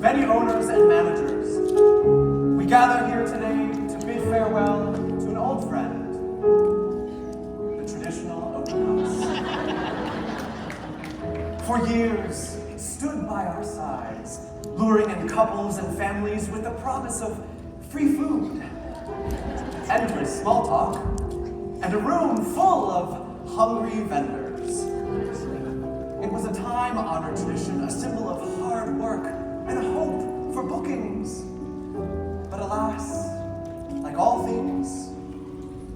venue owners and managers, we gather here today to bid farewell to an old friend, the traditional open house. For years, it stood by our sides, luring in couples and families with the promise of free food, endless small talk, and a room full of hungry vendors. It was a time-honored tradition, a symbol of hard work and hope for bookings. But alas, like all things,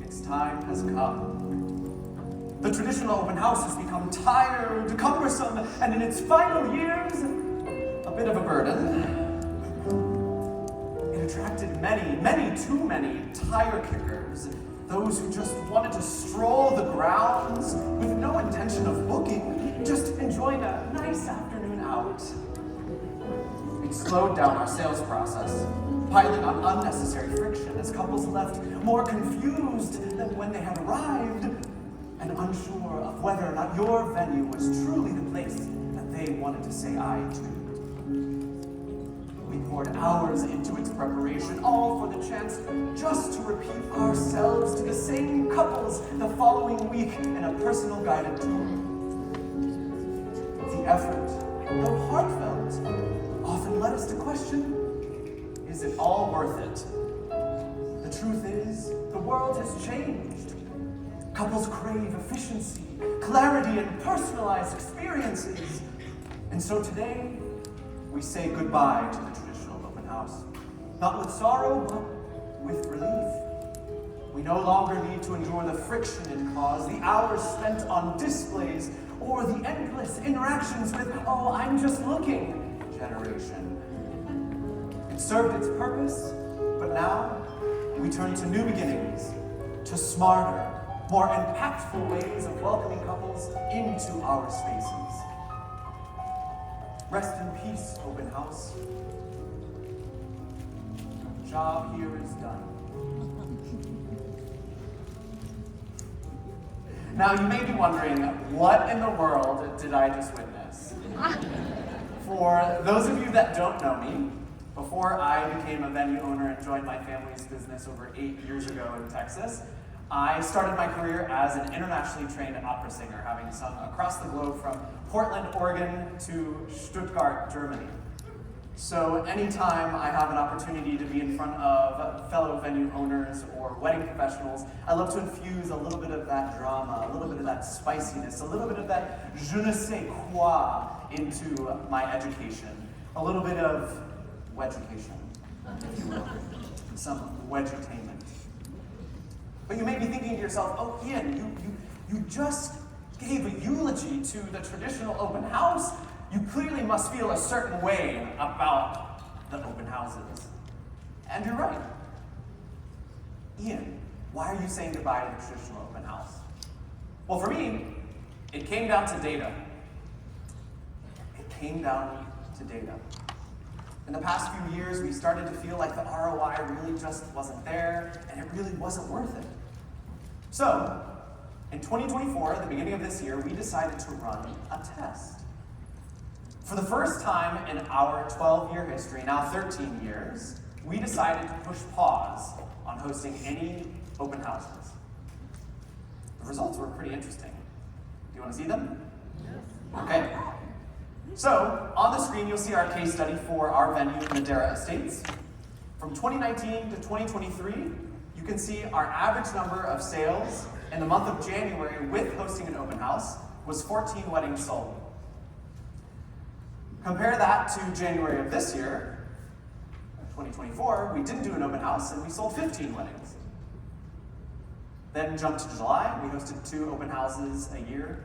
its time has come. The traditional open house has become tired, cumbersome, and in its final years, a bit of a burden. It attracted many, too many tire kickers, those who just wanted to stroll the grounds with no intention of booking, just enjoying a nice afternoon out. It slowed down our sales process, piling on unnecessary friction as couples left more confused than when they had arrived and unsure of whether or not your venue was truly the place that they wanted to say aye to. We poured hours into its preparation, all for the chance just to repeat ourselves to the same couples the following week in a personal guided tour. The effort, though heartfelt, often led us to question, is it all worth it? The truth is, the world has changed. Couples crave efficiency, clarity, and personalized experiences. And so today, we say goodbye to the traditional open house. Not with sorrow, but with relief. We no longer need to endure the friction it caused, the hours spent on displays, or the endless interactions with, oh, I'm just looking generation. It served its purpose, but now we turn to new beginnings, to smarter, more impactful ways of welcoming couples into our spaces. Rest in peace, open house. The job here is done. Now, you may be wondering, what in the world did I just witness? For those of you that don't know me, before I became a venue owner and joined my family's business over 8 years ago in Texas, I started my career as an internationally trained opera singer, having sung across the globe from Portland, Oregon to Stuttgart, Germany. So anytime I have an opportunity to be in front of fellow venue owners or wedding professionals, I love to infuse a little bit of that drama, a little bit of that spiciness, a little bit of that je ne sais quoi into my education. A little bit of wedgecation, if you will. Some wedutainment. But you may be thinking to yourself, oh, Ian, you just gave a eulogy to the traditional open house. You clearly must feel a certain way about the open houses. And you're right. Ian, why are you saying goodbye to the traditional open house? Well, for me, it came down to data. It came down to data. In the past few years, we started to feel like the ROI really just wasn't there, and it really wasn't worth it. So, in 2024, at the beginning of this year, we decided to run a test. For the first time in our 12-year history, now 13 years, we decided to push pause on hosting any open houses. The results were pretty interesting. Do you want to see them? Yes. Okay. So, on the screen, you'll see our case study for our venue, Madera Estates. From 2019 to 2023, you can see our average number of sales in the month of January with hosting an open house was 14 weddings sold. Compare that to January of this year, 2024, we didn't do an open house and we sold 15 weddings. Then jump to July, we hosted 2 open houses a year.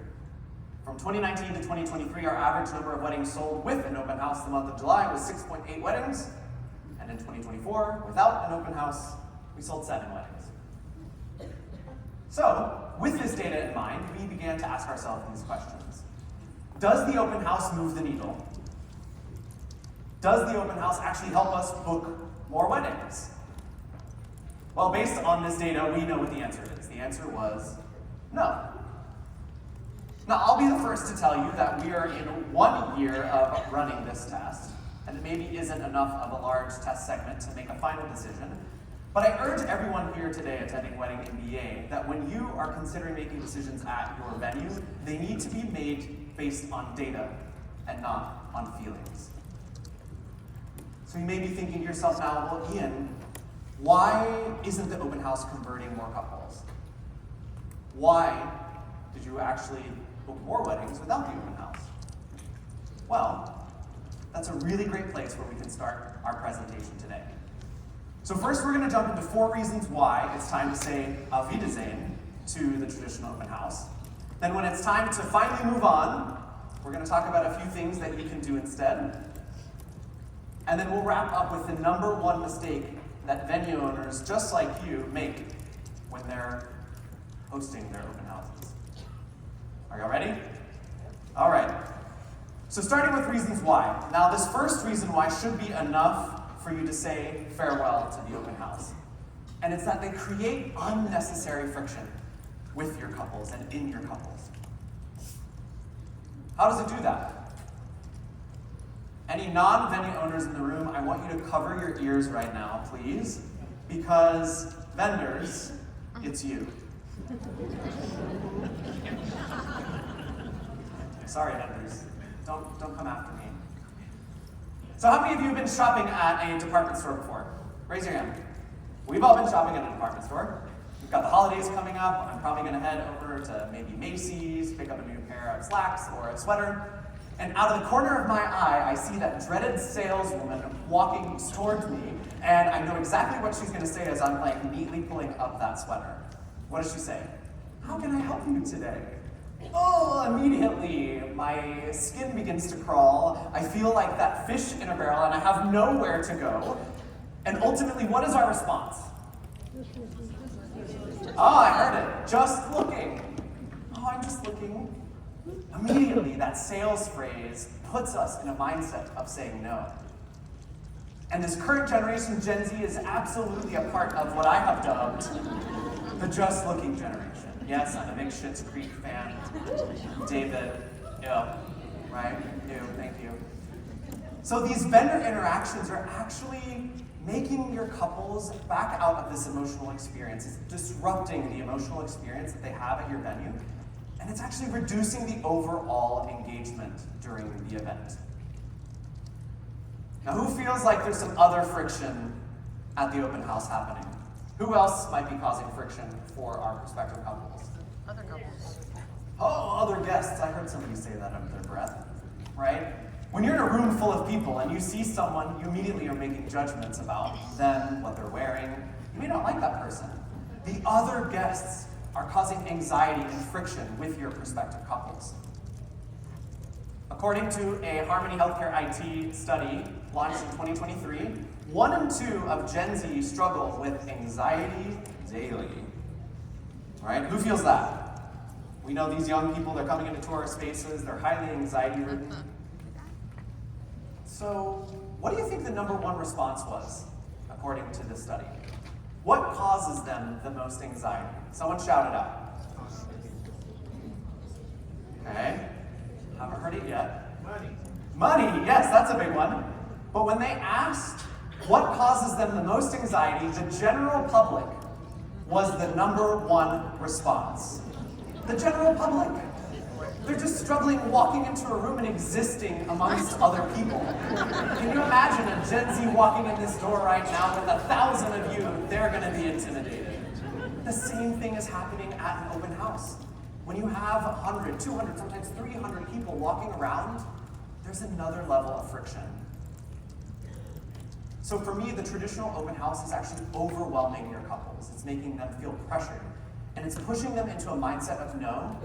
From 2019 to 2023, our average number of weddings sold with an open house the month of July was 6.8 weddings. And in 2024, without an open house, we sold 7 weddings. So, with this data in mind, we began to ask ourselves these questions. Does the open house move the needle? Does the open house actually help us book more weddings? Well, based on this data, we know what the answer is. The answer was no. Now, I'll be the first to tell you that we are in 1 year of running this test, and and it maybe isn't enough of a large test segment to make a final decision. But I urge everyone here today attending Wedding MBA that when you are considering making decisions at your venue, they need to be made based on data and not on feelings. So you may be thinking to yourself now, well, Ian, why isn't the open house converting more couples? Why did you actually book more weddings without the open house? Well, that's a really great place where we can start our presentation today. So first we're going to jump into 4 reasons why it's time to say Auf Wiedersehen to the traditional open house. Then when it's time to finally move on, we're going to talk about a few things that you can do instead. And then we'll wrap up with the number 1 mistake that venue owners just like you make when they're hosting their open houses. Are y'all ready? All right. So starting with reasons why. Now this first reason why should be enough for you to say farewell to the open house. And it's that they create unnecessary friction with your couples and in your couples. How does it do that? Any non-venue owners in the room, I want you to cover your ears right now, please, because vendors, it's you. Sorry, vendors. Don't come after me. So how many of you have been shopping at a department store before? Raise your hand. We've all been shopping at a department store. We've got the holidays coming up. I'm probably going to head over to maybe Macy's, pick up a new pair of slacks or a sweater. And out of the corner of my eye, I see that dreaded saleswoman walking towards me, and I know exactly what she's going to say as I'm like neatly pulling up that sweater. What does she say? How can I help you today? Oh, immediately my skin begins to crawl. I feel like that fish in a barrel and I have nowhere to go. And ultimately, what is our response? Oh, I heard it. Just looking. Oh, I'm just looking. Immediately, that sales phrase puts us in a mindset of saying no. And this current generation, Gen Z, is absolutely a part of what I have dubbed the just looking generation. Yes, I'm a big Schitt's Creek fan. David, right? Thank you. So these vendor interactions are actually making your couples back out of this emotional experience. It's disrupting the emotional experience that they have at your venue, and it's actually reducing the overall engagement during the event. Now, who feels like there's some other friction at the open house happening? Who else might be causing friction for our prospective couples? Other couples. Oh, other guests. I heard somebody say that under their breath, right? When you're in a room full of people and you see someone, you immediately are making judgments about them, what they're wearing. You may not like that person. The other guests are causing anxiety and friction with your prospective couples. According to a Harmony Healthcare IT study launched in 2023, 1 in 2 of Gen Z struggle with anxiety daily. Right? Who feels that? We know these young people, they're coming into our spaces, they're highly anxiety-ridden. So, what do you think the number 1 response was, according to this study? What causes them the most anxiety? Someone shout it out. Okay. Haven't heard it yet. Money, yes, that's a big one. But when they asked what causes them the most anxiety, the general public was the number 1 response. The general public. They're just struggling walking into a room and existing amongst other people. Can you imagine a Gen Z walking in this door right now with 1,000 of you? They're going to be intimidated. The same thing is happening at an open house. When you have 100, 200, sometimes 300 people walking around, there's another level of friction. So for me, the traditional open house is actually overwhelming your couples. It's making them feel pressured. And it's pushing them into a mindset of no,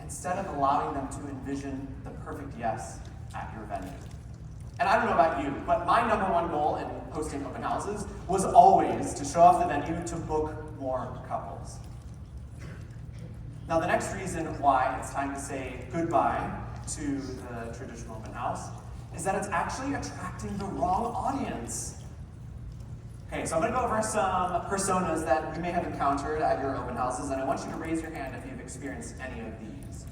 instead of allowing them to envision the perfect yes at your venue. And I don't know about you, but my number 1 goal in hosting open houses was always to show off the venue to book more couples. Now the next reason why it's time to say goodbye to the traditional open house is that it's actually attracting the wrong audience. Okay, so I'm going to go over some personas that you may have encountered at your open houses, and I want you to raise your hand if you've experienced any of these.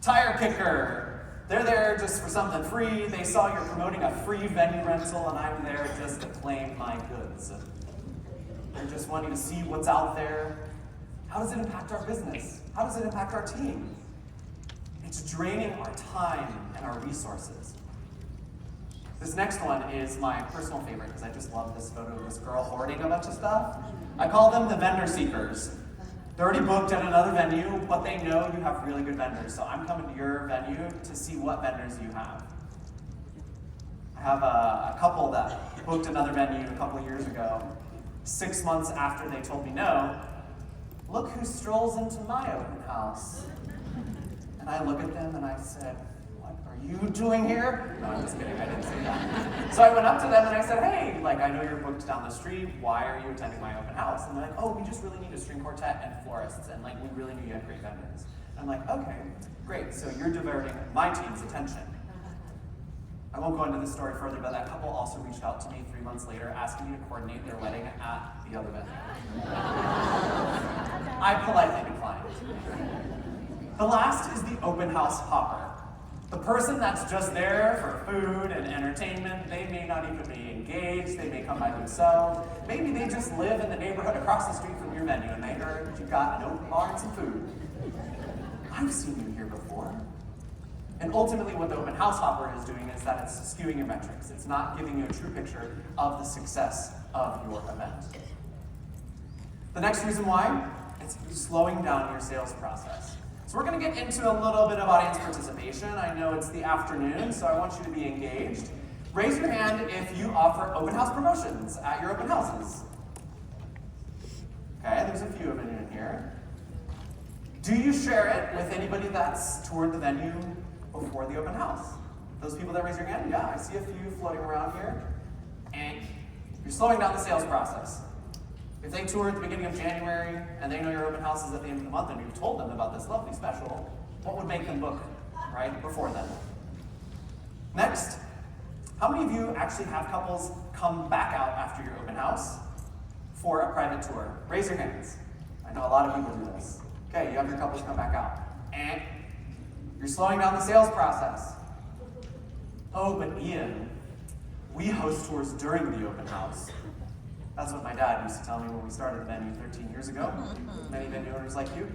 Tire kicker, They're there just for something free. They saw you're promoting a free venue rental, and I'm there just to claim my goods. They're just wanting to see what's out there. How does it impact our business? How does it impact our team? It's draining our time and our resources. This next one is my personal favorite because I just love this photo of this girl hoarding a bunch of stuff. I call them the vendor seekers. They're already booked at another venue, but they know you have really good vendors. So I'm coming to your venue to see what vendors you have. I have a couple that booked another venue a couple of years ago. 6 months after they told me no, look who strolls into my open house. And I look at them and I said, what are you doing here? No, I'm just kidding, I didn't say that. So I went up to them and I said, hey, I know you're booked down the street, why are you attending my open house? And they're like, oh, we just really need a string quartet and florists, and we really knew you had great vendors. And I'm like, okay, great, so you're diverting my team's attention. I won't go into this story further, but that couple also reached out to me 3 months later asking me to coordinate their wedding at the other venue. I politely declined. The last is the open house hopper. The person that's just there for food and entertainment. They may not even be engaged, they may come by themselves. Maybe they just live in the neighborhood across the street from your venue and they heard you got an open bar and some food. I've seen you here before. And ultimately what the open house hopper is doing is that it's skewing your metrics. It's not giving you a true picture of the success of your event. The next reason why, it's slowing down your sales process. So we're going to get into a little bit of audience participation. I know it's the afternoon, so I want you to be engaged. Raise your hand if you offer open house promotions at your open houses. Okay, there's a few of them in here. Do you share it with anybody that's toured the venue before the open house? Those people that raise your hand? Yeah, I see a few floating around here. And you're slowing down the sales process. If they tour at the beginning of January and they know your open house is at the end of the month and you've told them about this lovely special, what would make them book right before then? Next, how many of you actually have couples come back out after your open house for a private tour? Raise your hands. I know a lot of people do this. Okay, you have your couples come back out. And you're slowing down the sales process. Oh, but Ian, we host tours during the open house. That's what my dad used to tell me when we started the venue 13 years ago. Many venue owners like you.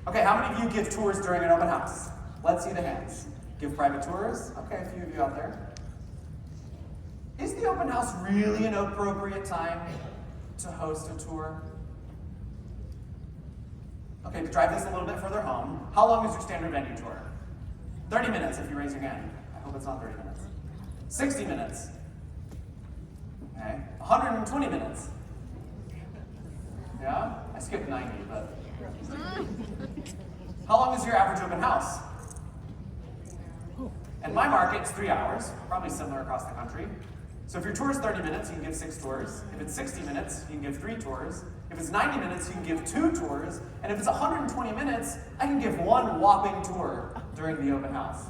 Okay, how many of you give tours during an open house? Let's see the hands. Give private tours? Okay, a few of you out there. Is the open house really an appropriate time to host a tour? Okay, to drive this a little bit further home, how long is your standard venue tour? 30 minutes if you raise your hand. I hope it's not 30 minutes. 60 minutes. Okay, 120 minutes. Yeah, I skipped 90, but. How long is your average open house? In my market, it's 3 hours, probably similar across the country. So if your tour is 30 minutes, you can give 6 tours. If it's 60 minutes, you can give 3 tours. If it's 90 minutes, you can give 2 tours. And if it's 120 minutes, I can give 1 whopping tour during the open house.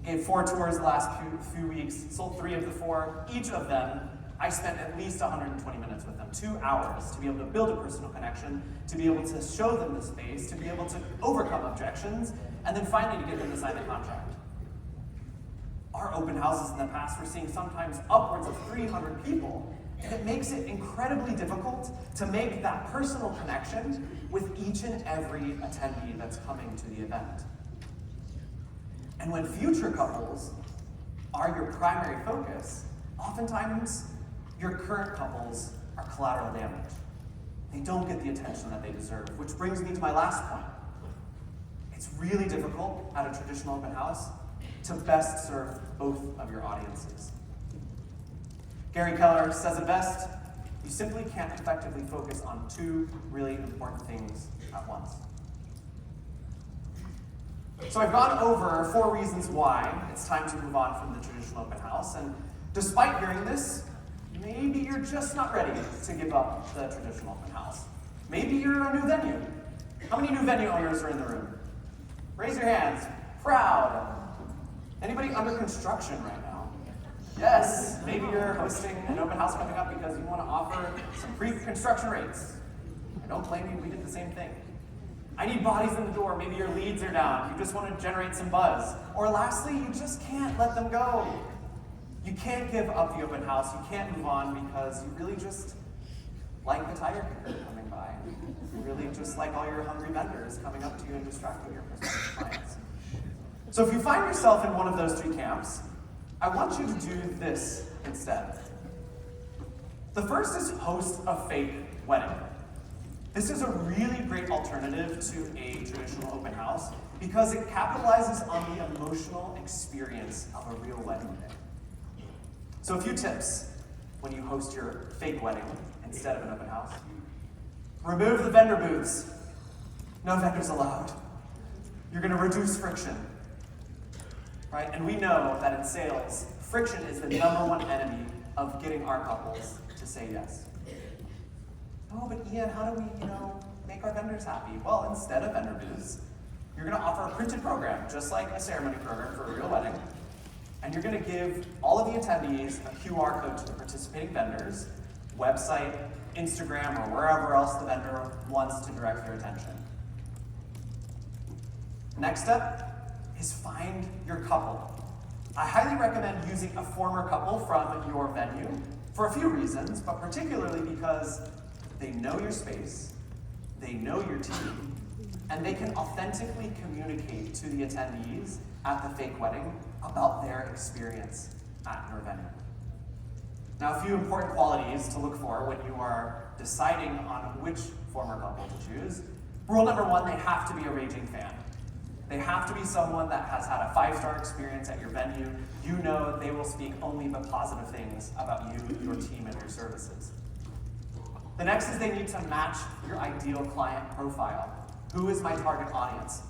Gave 4 tours the last few weeks, sold 3 of the 4. Each of them, I spent at least 120 minutes with them, 2 hours, to be able to build a personal connection, to be able to show them the space, to be able to overcome objections, and then finally to get them to sign the contract. Our open houses in the past, we're seeing sometimes upwards of 300 people, and it makes it incredibly difficult to make that personal connection with each and every attendee that's coming to the event. And when future couples are your primary focus, oftentimes your current couples are collateral damage. They don't get the attention that they deserve, which brings me to my last point. It's really difficult at a traditional open house to best serve both of your audiences. Gary Keller says it best, you simply can't effectively focus on 2 really important things at once. So I've gone over 4 reasons why it's time to move on from the traditional open house, and despite hearing this, maybe you're just not ready to give up the traditional open house. Maybe you're a new venue. How many new venue owners are in the room? Raise your hands. Proud. Anybody under construction right now? Yes, maybe you're hosting an open house coming up because you want to offer some pre-construction rates. I don't blame you, we did the same thing. I need bodies in the door. Maybe your leads are down. You just want to generate some buzz. Or lastly, you just can't let them go. You can't give up the open house. You can't move on because you really just like the tire kicker coming by. You really just like all your hungry vendors coming up to you and distracting your prospective clients. So if you find yourself in one of those three camps, I want you to do this instead. The first is host a fake wedding. This is a really great alternative to a traditional open house because it capitalizes on the emotional experience of a real wedding day. So a few tips when you host your fake wedding instead of an open house. Remove the vendor booths. No vendors allowed. You're going to reduce friction. Right? And we know that in sales, friction is the #1 enemy of getting our couples to say yes. Oh, but Ian, how do we, make our vendors happy? Well, instead of vendor booths, you're going to offer a printed program, just like a ceremony program for a real wedding. And you're going to give all of the attendees a QR code to the participating vendors, website, Instagram, or wherever else the vendor wants to direct their attention. Next step is find your couple. I highly recommend using a former couple from your venue for a few reasons, but particularly because they know your space, they know your team, and they can authentically communicate to the attendees at the fake wedding about their experience at your venue. Now, a few important qualities to look for when you are deciding on which former couple to choose. Rule #1, they have to be a raging fan. They have to be someone that has had a 5-star experience at your venue. You know they will speak only but positive things about you, your team, and your services. The next is they need to match your ideal client profile. Who is my target audience?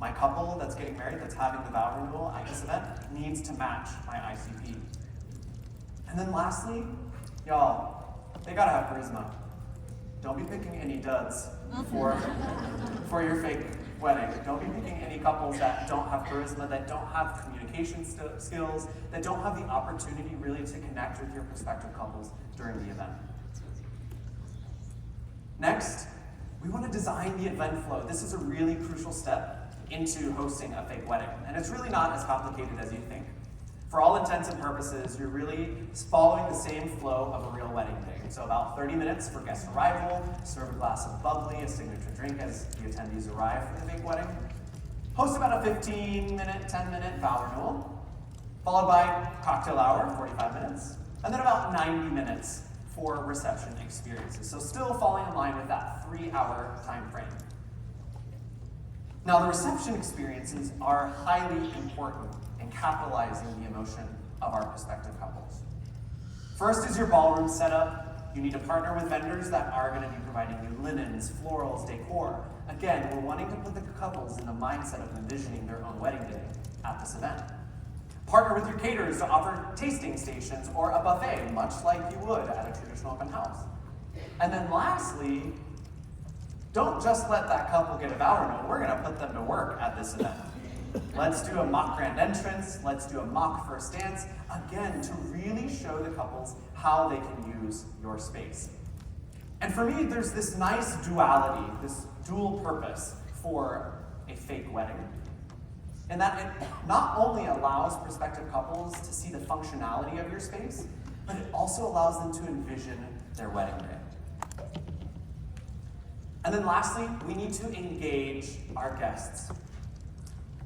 My couple that's getting married, that's having the vow renewal at this event, needs to match my ICP. And then lastly, y'all, they gotta have charisma. Don't be picking any duds for your fake wedding. Don't be picking any couples that don't have charisma, that don't have communication skills, that don't have the opportunity really to connect with your prospective couples during the event. Next, we want to design the event flow. This is a really crucial step into hosting a fake wedding, and it's really not as complicated as you think. For all intents and purposes, you're really following the same flow of a real wedding day. So about 30 minutes for guest arrival, serve a glass of bubbly, a signature drink as the attendees arrive for the fake wedding. Host about a 15-minute, 10-minute vow renewal, followed by cocktail hour, 45 minutes, and then about 90 minutes for reception experiences. So still falling in line with that 3-hour time frame. Now, the reception experiences are highly important in capitalizing the emotion of our prospective couples. First is your ballroom setup. You need to partner with vendors that are going to be providing you linens, florals, decor. Again, we're wanting to put the couples in the mindset of envisioning their own wedding day at this event. Partner with your caterers to offer tasting stations or a buffet, much like you would at a traditional open house. And then lastly, don't just let that couple get a vow renewal. We're going to put them to work at this event. Let's do a mock grand entrance. Let's do a mock first dance. Again, to really show the couples how they can use your space. And for me, there's this nice duality, this dual purpose for a fake wedding. And that it not only allows prospective couples to see the functionality of your space, but it also allows them to envision their wedding day. And then lastly, we need to engage our guests.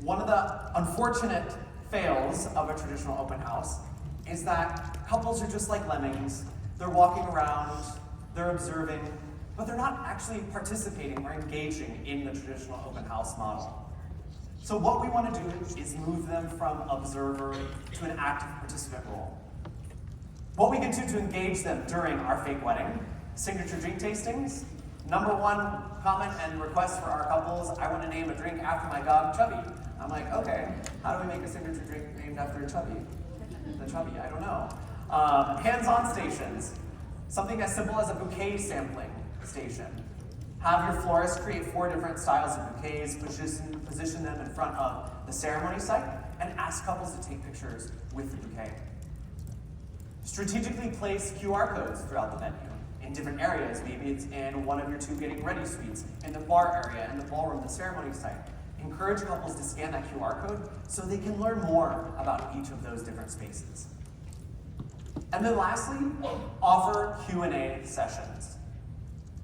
One of the unfortunate fails of a traditional open house is that couples are just like lemmings. They're walking around, they're observing, but they're not actually participating or engaging in the traditional open house model. So what we want to do is move them from observer to an active participant role. What we can do to engage them during our fake wedding, signature drink tastings. #1 comment and request for our couples, I want to name a drink after my dog, Chubby. I'm like, okay, how do we make a signature drink named after Chubby? The Chubby, I don't know. Hands-on stations. Something as simple as a bouquet sampling station. Have your florist create 4 different styles of bouquets, position them in front of the ceremony site, and ask couples to take pictures with the bouquet. Strategically place QR codes throughout the venue in different areas. Maybe it's in one of your 2 getting ready suites, in the bar area, in the ballroom, the ceremony site. Encourage couples to scan that QR code so they can learn more about each of those different spaces. And then lastly, offer Q&A sessions.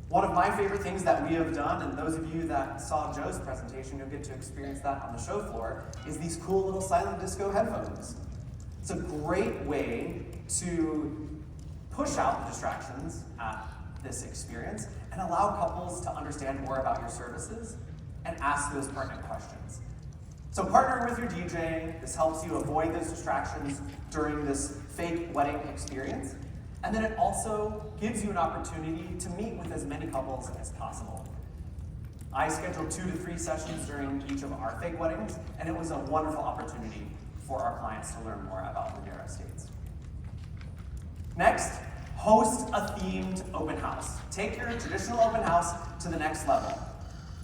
One of my favorite things that we have done, and those of you that saw Joe's presentation, you'll get to experience that on the show floor, is these cool little silent disco headphones. It's a great way to push out the distractions at this experience and allow couples to understand more about your services and ask those pertinent questions. So partner with your DJ. This helps you avoid those distractions during this fake wedding experience. And then it also gives you an opportunity to meet with as many couples as possible. I scheduled 2 to 3 sessions during each of our fake weddings, and it was a wonderful opportunity for our clients to learn more about Ramirez Estates. Next, host a themed open house. Take your traditional open house to the next level.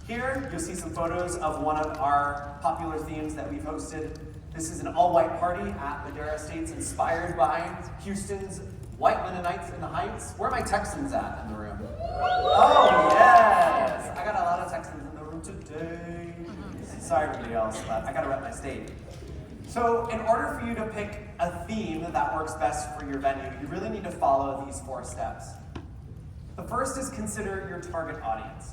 Here, you'll see some photos of one of our popular themes that we've hosted. This is an all-white party at Ramirez Estates inspired by Houston's White Mennonites in the Heights. Where are my Texans at in the room? Oh, yes! I got a lot of Texans in the room today. Sorry, everybody else, but I gotta rep my state. So, in order for you to pick a theme that works best for your venue, you really need to follow these 4 steps. The first is consider your target audience.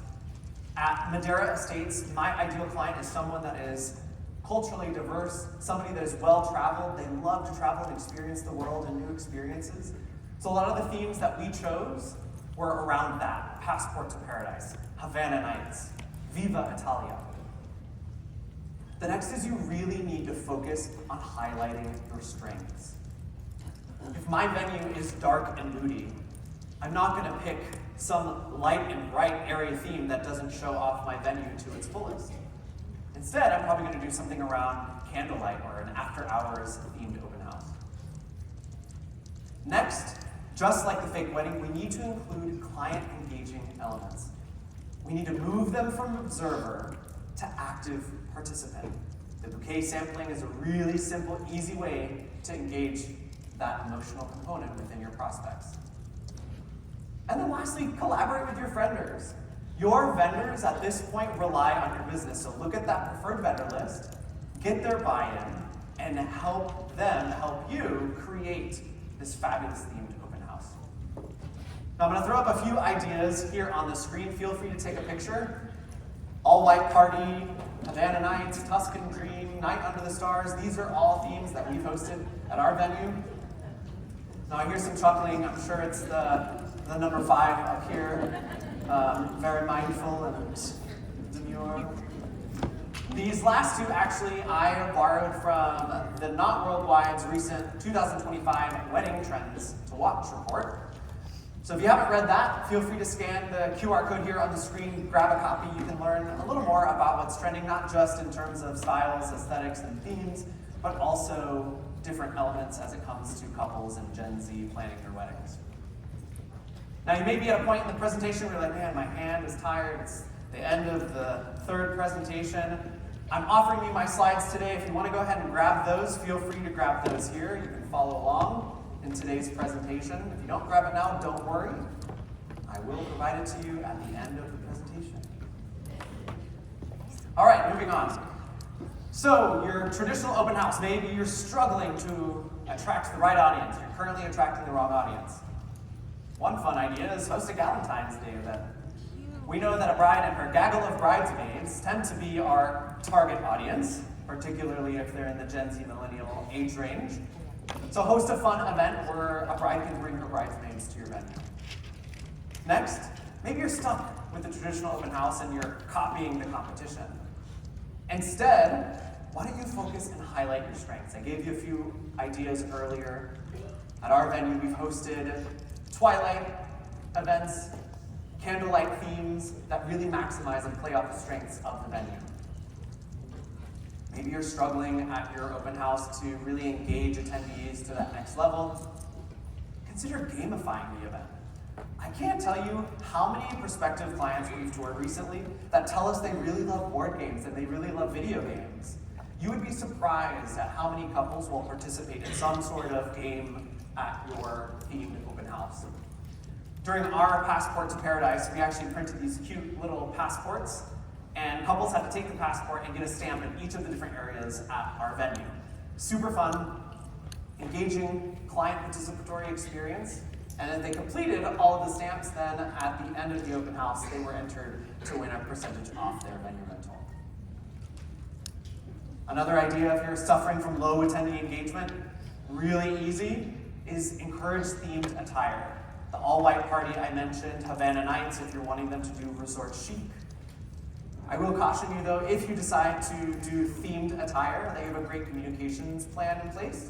At Madera Estates, my ideal client is someone that is culturally diverse, somebody that is well-traveled. They love to travel and experience the world and new experiences. So a lot of the themes that we chose were around that. Passport to Paradise, Havana Nights, Viva Italia. The next is you really need to focus on highlighting your strengths. If my venue is dark and moody, I'm not going to pick some light and bright airy theme that doesn't show off my venue to its fullest. Instead, I'm probably going to do something around candlelight or an after-hours themed open house. Next, just like the fake wedding, we need to include client-engaging elements. We need to move them from observer to active participant. The bouquet sampling is a really simple, easy way to engage that emotional component within your prospects. And then lastly, collaborate with your vendors. Your vendors at this point rely on your business, so look at that preferred vendor list, get their buy-in, and help them help you create this fabulous themed open house. Now I'm going to throw up a few ideas here on the screen. Feel free to take a picture. All-white party, Havana Nights, Tuscan Dream, Night Under the Stars. These are all themes that we've hosted at our venue. Now I hear some chuckling. I'm sure it's the number 5 up here. Very mindful and demure. These last 2, actually, I borrowed from the Not Worldwide's recent 2025 Wedding Trends to Watch report. So if you haven't read that, feel free to scan the QR code here on the screen, grab a copy. You can learn a little more about what's trending, not just in terms of styles, aesthetics, and themes, but also different elements as it comes to couples and Gen Z planning their weddings. Now, you may be at a point in the presentation where you're like, man, my hand is tired. It's the end of the 3rd presentation. I'm offering you my slides today. If you want to go ahead and grab those, feel free to grab those here. You can follow along in today's presentation. If you don't grab it now, don't worry. I will provide it to you at the end of the presentation. All right, moving on. So, your traditional open house, maybe you're struggling to attract the right audience. You're currently attracting the wrong audience. One fun idea is host a Valentine's Day event. We know that a bride and her gaggle of bridesmaids tend to be our target audience, particularly if they're in the Gen Z millennial age range. So host a fun event where a bride can bring her bridesmaids to your venue. Next, maybe you're stuck with the traditional open house and you're copying the competition. Instead, why don't you focus and highlight your strengths? I gave you a few ideas earlier. At our venue, we've hosted twilight events, candlelight themes that really maximize and play off the strengths of the venue. Maybe you're struggling at your open house to really engage attendees to that next level. Consider gamifying the event. I can't tell you how many prospective clients we've toured recently that tell us they really love board games and they really love video games. You would be surprised at how many couples will participate in some sort of game at your themed open house. During our Passport to Paradise, we actually printed these cute little passports, and couples had to take the passport and get a stamp in each of the different areas at our venue. Super fun, engaging, client participatory experience, and if they completed all of the stamps, then at the end of the open house, they were entered to win a percentage off their venue rental. Another idea, if you're suffering from low attendee engagement, really easy, is encourage themed attire. The all-white party I mentioned, Havana Nights, if you're wanting them to do resort chic. I will caution you though, if you decide to do themed attire, that you have a great communications plan in place.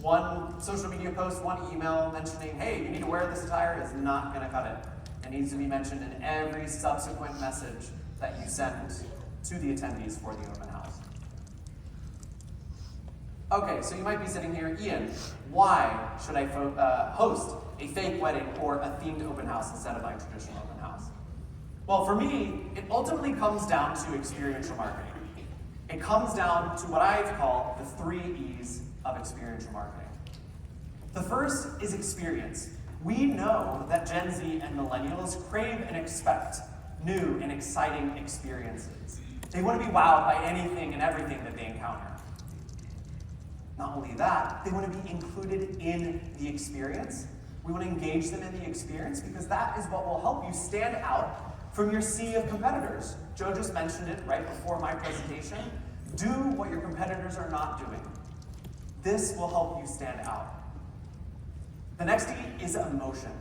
One social media post, one email mentioning, hey, you need to wear this attire is not gonna cut it. It needs to be mentioned in every subsequent message that you send to the attendees for the open house. Okay, so you might be sitting here, Ian, why should I host a fake wedding or a themed open house instead of my traditional open house? Well, for me, it ultimately comes down to experiential marketing. It comes down to what I call the 3 E's of experiential marketing. The first is experience. We know that Gen Z and millennials crave and expect new and exciting experiences. They want to be wowed by anything and everything that they encounter. Not only that, they want to be included in the experience. We want to engage them in the experience because that is what will help you stand out from your sea of competitors. Joe just mentioned it right before my presentation. Do what your competitors are not doing. This will help you stand out. The next E is emotion.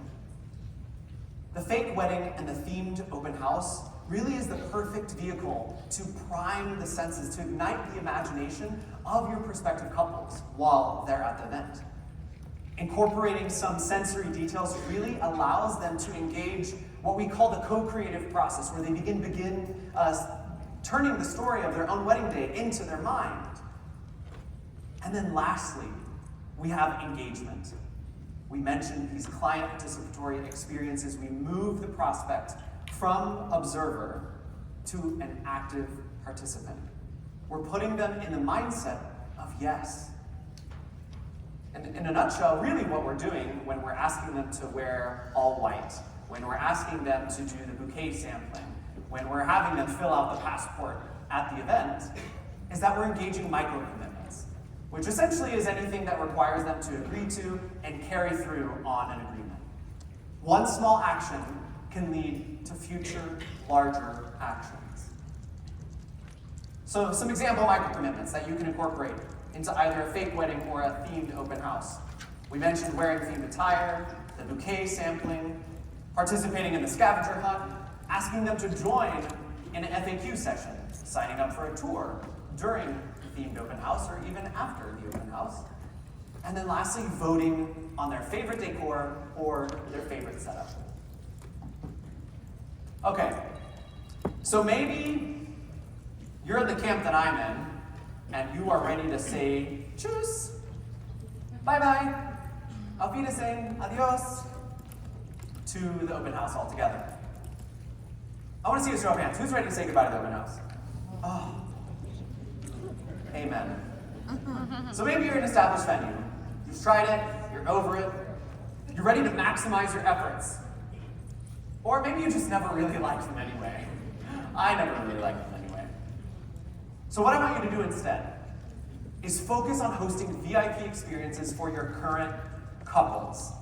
The fake wedding and the themed open house really is the perfect vehicle to prime the senses, to ignite the imagination of your prospective couples while they're at the event. Incorporating some sensory details really allows them to engage what we call the co-creative process, where they begin turning the story of their own wedding day into their mind. And then lastly, we have engagement. We mentioned these client participatory experiences. We move the prospect from observer to an active participant. We're putting them in the mindset of yes. And in a nutshell, really what we're doing when we're asking them to wear all white, when we're asking them to do the bouquet sampling, when we're having them fill out the passport at the event, is that we're engaging micro-commitments, which essentially is anything that requires them to agree to and carry through on an agreement. One small action can lead to future, larger actions. So some example micro-commitments that you can incorporate into either a fake wedding or a themed open house. We mentioned wearing themed attire, the bouquet sampling, participating in the scavenger hunt, asking them to join in an FAQ session, signing up for a tour during the themed open house or even after the open house. And then lastly, voting on their favorite decor or their favorite setup. Okay, so maybe you're in the camp that I'm in, and you are ready to say, tschüss, bye-bye, auf Wiedersehen, adios, to the open house altogether. I want to see a show of hands. Who's ready to say goodbye to the open house? Oh, amen. So maybe you're an established venue. You've tried it, you're over it, you're ready to maximize your efforts. Or maybe you just never really liked them anyway. I never really liked them anyway. So what I want you to do instead is focus on hosting VIP experiences for your current couples.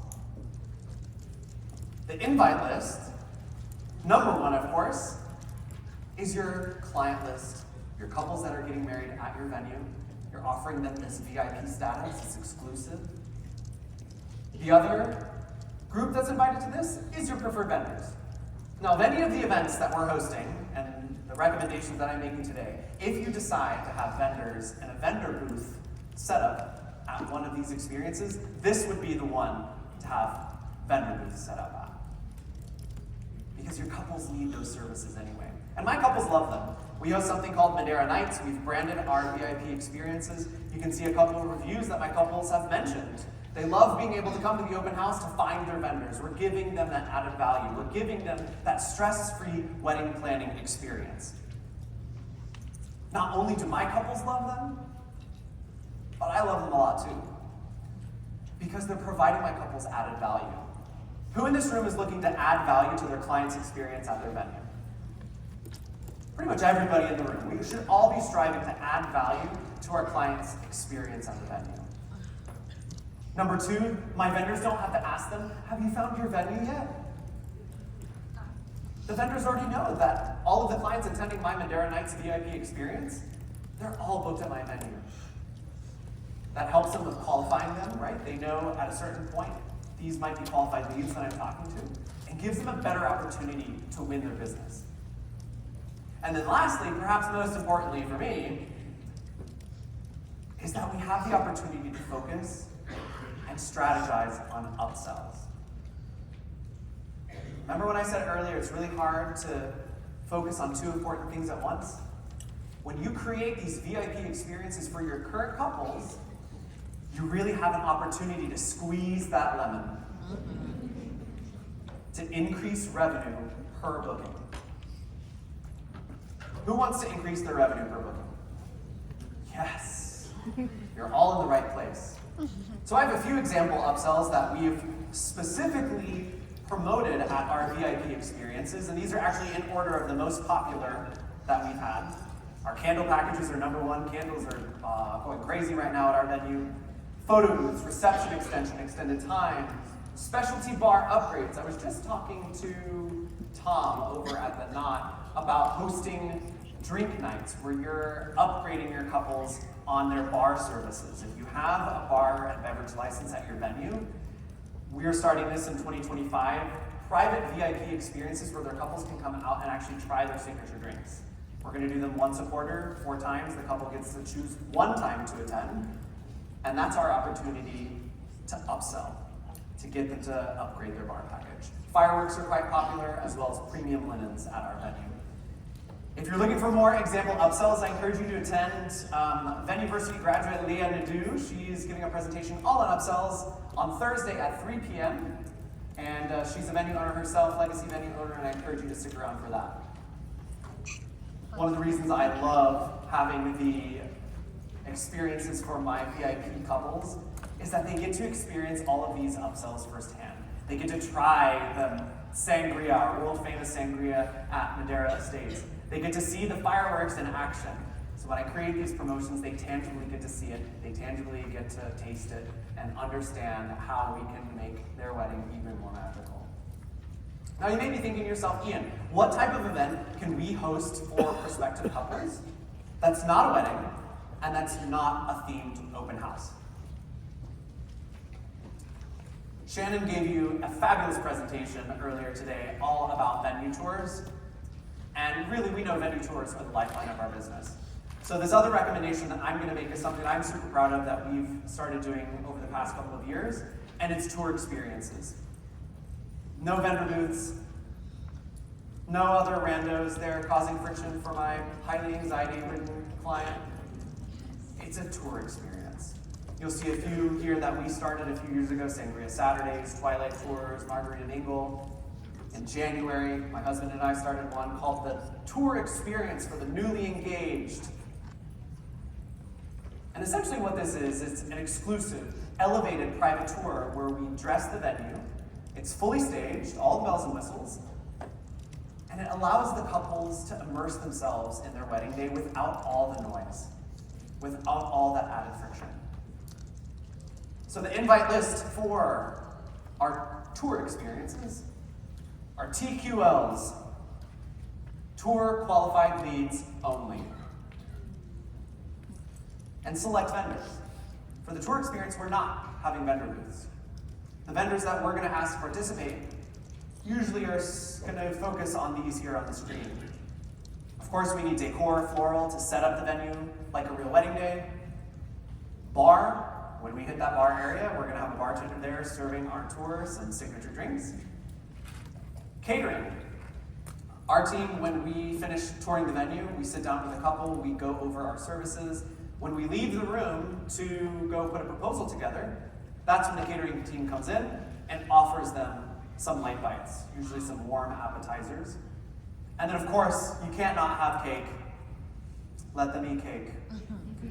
The invite list, number one, of course, is your client list, your couples that are getting married at your venue. You're offering them this VIP status, it's exclusive. The other group that's invited to this is your preferred vendors. Now, of any of the events that we're hosting, and the recommendations that I'm making today, if you decide to have vendors and a vendor booth set up at one of these experiences, this would be the one to have vendor booths set up at. Because your couples need those services anyway. And my couples love them. We host something called Madeira Nights. We've branded our VIP experiences. You can see a couple of reviews that my couples have mentioned. They love being able to come to the open house to find their vendors. We're giving them that added value. We're giving them that stress-free wedding planning experience. Not only do my couples love them, but I love them a lot too. Because they're providing my couples added value. Who in this room is looking to add value to their client's experience at their venue? Pretty much everybody in the room. We should all be striving to add value to our client's experience at the venue. Number two, my vendors don't have to ask them, have you found your venue yet? The vendors already know that all of the clients attending my Madeira Nights VIP experience, they're all booked at my venue. That helps them with qualifying them, right? They know at a certain point, these might be qualified leads that I'm talking to, and gives them a better opportunity to win their business. And then lastly, perhaps most importantly for me, is that we have the opportunity to focus and strategize on upsells. Remember when I said earlier, it's really hard to focus on two important things at once? When you create these VIP experiences for your current couples, you really have an opportunity to squeeze that lemon, to increase revenue per booking. Who wants to increase their revenue per booking? Yes, you're all in the right place. So I have a few example upsells that we've specifically promoted at our VIP experiences, and these are actually in order of the most popular that we've had. Our candle packages are number one. Candles are going crazy right now at our venue. Photo booths, reception extension, extended time, specialty bar upgrades. I was just talking to Tom over at the Knot about hosting drink nights where you're upgrading your couples on their bar services. If you have a bar and beverage license at your venue, we are starting this in 2025, private VIP experiences where their couples can come out and actually try their signature drinks. We're going to do them once a quarter, 4 times. The couple gets to choose one time to attend, and that's our opportunity to upsell, to get them to upgrade their bar package. Fireworks are quite popular, as well as premium linens at our venue. If you're looking for more example upsells, I encourage you to attend Venuversity graduate Leah Nadeau. She's giving a presentation all on upsells on Thursday at 3 p.m. And she's a venue owner herself, legacy venue owner, and I encourage you to stick around for that. One of the reasons I love having the experiences for my VIP couples is that they get to experience all of these upsells firsthand. They get to try the sangria, our world famous sangria at Madeira Estates. They get to see the fireworks in action. So when I create these promotions, they tangibly get to see it, they tangibly get to taste it, and understand how we can make their wedding even more magical. Now you may be thinking to yourself, Ian, what type of event can we host for prospective couples that's not a wedding and that's not a themed open house? Shannon gave you a fabulous presentation earlier today all about venue tours. And really, we know venue tours are the lifeline of our business. So this other recommendation that I'm going to make is something I'm super proud of that we've started doing over the past couple of years, and it's tour experiences. No vendor booths, no other randos there causing friction for my highly anxiety-ridden client. It's a tour experience. You'll see a few here that we started a few years ago, Sangria Saturdays, Twilight Tours, Margarita Mingle. In January, my husband and I started one called the Tour Experience for the Newly Engaged. And essentially what this is, it's an exclusive, elevated private tour where we dress the venue. It's fully staged, all the bells and whistles, and it allows the couples to immerse themselves in their wedding day without all the noise, without all that added friction. So the invite list for our tour experiences are TQLs, tour qualified leads only, and select vendors. For the tour experience, we're not having vendor booths. The vendors that we're going to ask to participate usually are going to focus on these here on the screen. Of course, we need decor, floral to set up the venue like a real wedding day. Bar, when we hit that bar area, we're going to have a bartender there serving our tour some signature drinks. Catering. Our team, when we finish touring the venue, we sit down with a couple, we go over our services. When we leave the room to go put a proposal together, that's when the catering team comes in and offers them some light bites, usually some warm appetizers. And then of course, you can't not have cake. Let them eat cake.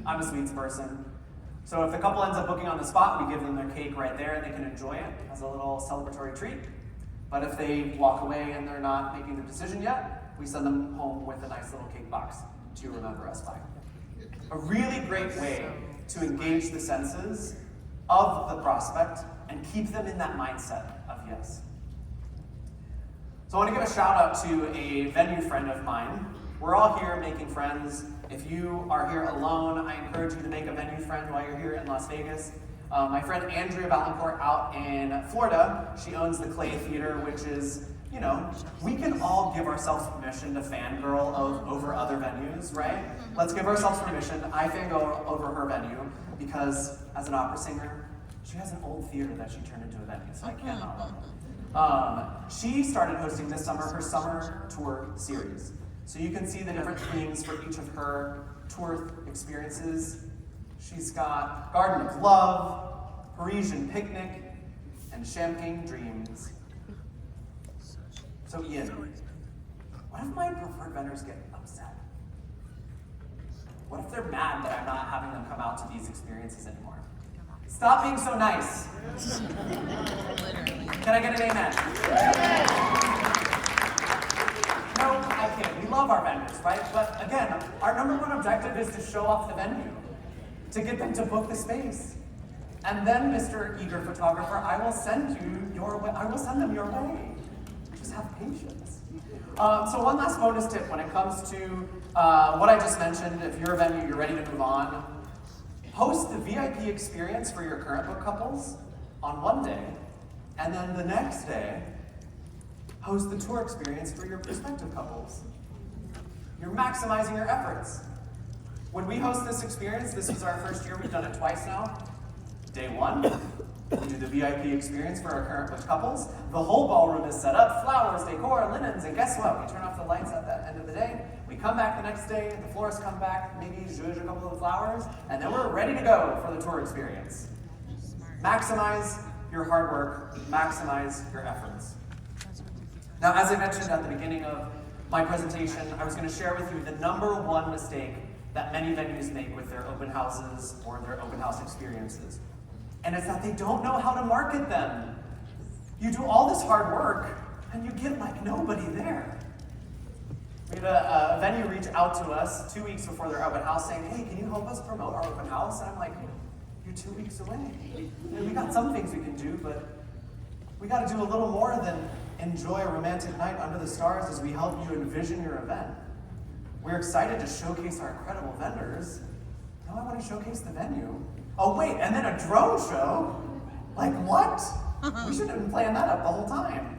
I'm a sweets person. So if the couple ends up booking on the spot, we give them their cake right there and they can enjoy it as a little celebratory treat. But if they walk away and they're not making their decision yet, we send them home with a nice little cake box to remember us by. A really great way to engage the senses of the prospect and keep them in that mindset of yes. So I want to give a shout out to a venue friend of mine. We're all here making friends. If you are here alone, I encourage you to make a venue friend while you're here in Las Vegas. My friend Andrea Valancourt out in Florida, she owns the Clay Theater, which is, you know, we can all give ourselves permission to fangirl over other venues, right? Let's give ourselves permission. I fangirl over her venue because as an opera singer, she has an old theater that she turned into a venue, so I cannot. She started hosting this summer her summer tour series. So you can see the different themes for each of her tour experiences. She's got Garden of Love, Parisian Picnic, and Champagne Dreams. So Ian, what if my preferred vendors get upset? What if they're mad that I'm not having them come out to these experiences anymore? Stop being so nice. Can I get an amen? No, I can't. We love our vendors, right? But again, our number one objective is to show off the venue, to get them to book the space. And then, Mr. Eager Photographer, I will send them your way. Just have patience. So one last bonus tip when it comes to what I just mentioned. If you're a venue, you're ready to move on, host the VIP experience for your current book couples on one day, and then the next day, host the tour experience for your prospective couples. You're maximizing your efforts. When we host this experience, this is our first year, we've done it twice now. Day one, we do the VIP experience for our current book couples. The whole ballroom is set up, flowers, decor, linens, and guess what? We turn off the lights at the end of the day. We come back the next day, the florists come back, maybe zhuzh a couple of the flowers, and then we're ready to go for the tour experience. Maximize your hard work, maximize your efforts. Now, as I mentioned at the beginning of my presentation, I was going to share with you the number one mistake that many venues make with their open houses or their open house experiences. And it's that they don't know how to market them. You do all this hard work, and you get like nobody there. We had a venue reach out to us 2 weeks before their open house saying, hey, can you help us promote our open house? And I'm like, you're 2 weeks away. We got some things we can do, but we got to do a little more than enjoy a romantic night under the stars as we help you envision your event. We're excited to showcase our incredible vendors. Now I want to showcase the venue. Oh wait, and then a drone show? Like what? We should have been planning that up the whole time.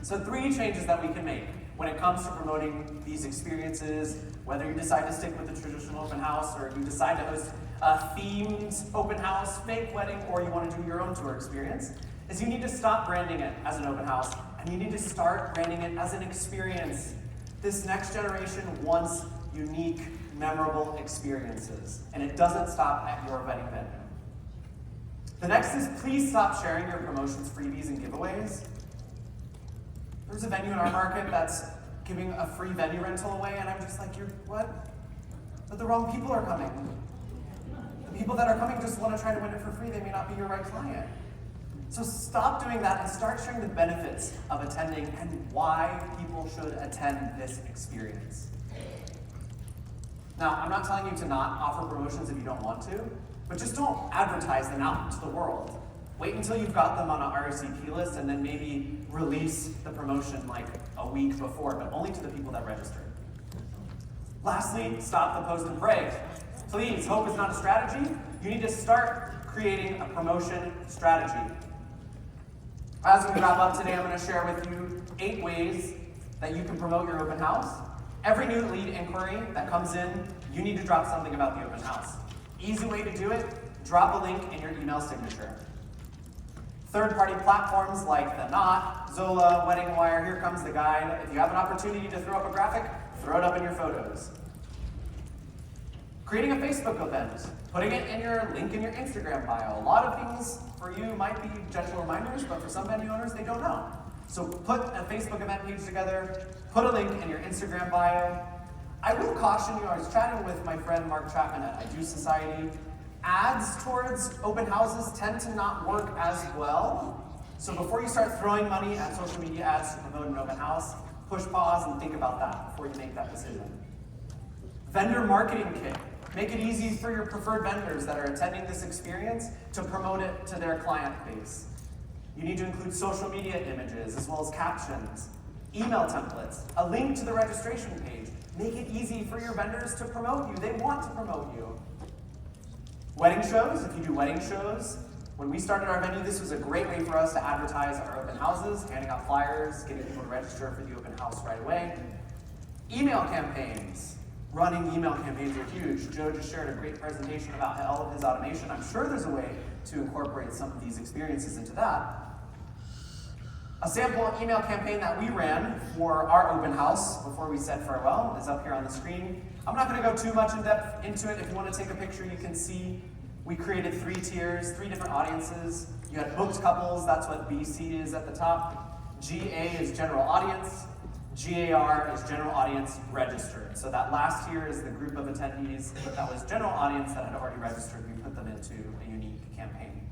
So 3 changes that we can make when it comes to promoting these experiences, whether you decide to stick with the traditional open house or you decide to host a themed open house, fake wedding, or you want to do your own tour experience, is you need to stop branding it as an open house and you need to start branding it as an experience. This next generation wants unique, memorable experiences, and it doesn't stop at your wedding venue. The next is please stop sharing your promotions, freebies, and giveaways. There's a venue in our market that's giving a free venue rental away, and I'm just like, you're what? But the wrong people are coming. The people that are coming just want to try to win it for free. They may not be your right client. So stop doing that and start sharing the benefits of attending and why people should attend this experience. Now, I'm not telling you to not offer promotions if you don't want to, but just don't advertise them out to the world. Wait until you've got them on an RSVP list and then maybe release the promotion like a week before, but only to the people that registered. Lastly, stop the post and pray. Please, hope is not a strategy. You need to start creating a promotion strategy. As we wrap up today, I'm going to share with you 8 ways that you can promote your open house. Every new lead inquiry that comes in, you need to drop something about the open house. Easy way to do it, drop a link in your email signature. Third-party platforms like The Knot, Zola, Wedding Wire, Here Comes the Guide. If you have an opportunity to throw up a graphic, throw it up in your photos. Creating a Facebook event, putting it in your link in your Instagram bio. A lot of things for you might be gentle reminders, but for some venue owners, they don't know. So put a Facebook event page together, put a link in your Instagram bio. I will caution you, I was chatting with my friend Mark Chapman at I Do Society. Ads towards open houses tend to not work as well So before you start throwing money at social media ads to promote an open house, push pause and think about that before you make that decision. Vendor marketing kit. Make it easy for your preferred vendors that are attending this experience to promote it to their client base. You need to include social media images as well as captions, email templates, a link to the registration page. Make it easy for your vendors to promote you. They want to promote you. Wedding shows, if you do wedding shows, when we started our venue, this was a great way for us to advertise our open houses, handing out flyers, getting people to register for the open house right away. Email campaigns. Running email campaigns are huge. Joe just shared a great presentation about all of his automation. I'm sure there's a way to incorporate some of these experiences into that. A sample email campaign that we ran for our open house before we said farewell is up here on the screen. I'm not going to go too much in depth into it. If you want to take a picture, you can see we created 3 tiers, 3 different audiences. You had booked couples, that's what BC is at the top. GA is general audience. GAR is general audience registered. So that last tier is the group of attendees that was general audience that had already registered. We put them into a unique campaign.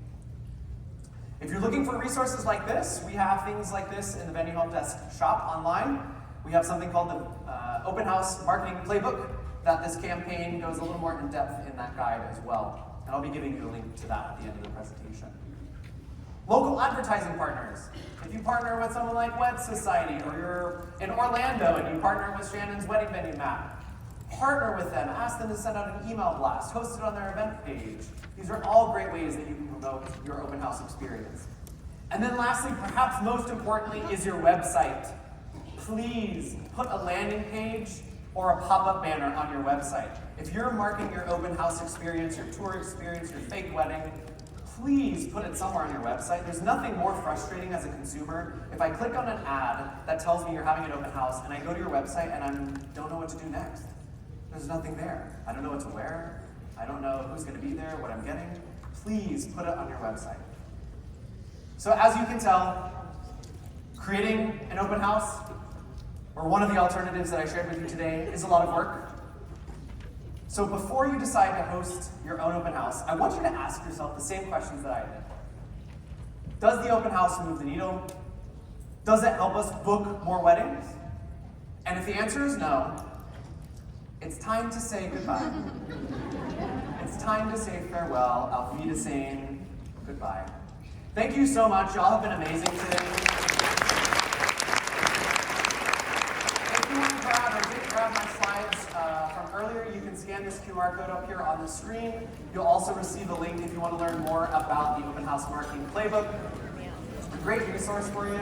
If you're looking for resources like this, we have things like this in the Venue Help Desk shop online. We have something called the Open House Marketing Playbook that this campaign goes a little more in depth in that guide as well. And I'll be giving you a link to that at the end of the presentation. Local advertising partners. If you partner with someone like Wed Society, or you're in Orlando and you partner with Shannon's wedding venue map, partner with them, ask them to send out an email blast, host it on their event page. These are all great ways that you can promote your open house experience. And then lastly, perhaps most importantly, is your website. Please put a landing page or a pop-up banner on your website. If you're marketing your open house experience, your tour experience, your fake wedding, please put it somewhere on your website. There's nothing more frustrating as a consumer if I click on an ad that tells me you're having an open house and I go to your website and I don't know what to do next. There's nothing there. I don't know what to wear. I don't know who's going to be there, what I'm getting. Please put it on your website. So as you can tell, creating an open house, or one of the alternatives that I shared with you today, is a lot of work. So before you decide to host your own open house, I want you to ask yourself the same questions that I did. Does the open house move the needle? Does it help us book more weddings? And if the answer is no, it's time to say goodbye. It's time to say farewell. Auf Wiedersehen. Goodbye. Thank you so much. Y'all have been amazing today. If you want to grab or did grab my slides from earlier, you can scan this QR code up here on the screen. You'll also receive a link if you want to learn more about the Open House Marketing Playbook. It's a great resource for you.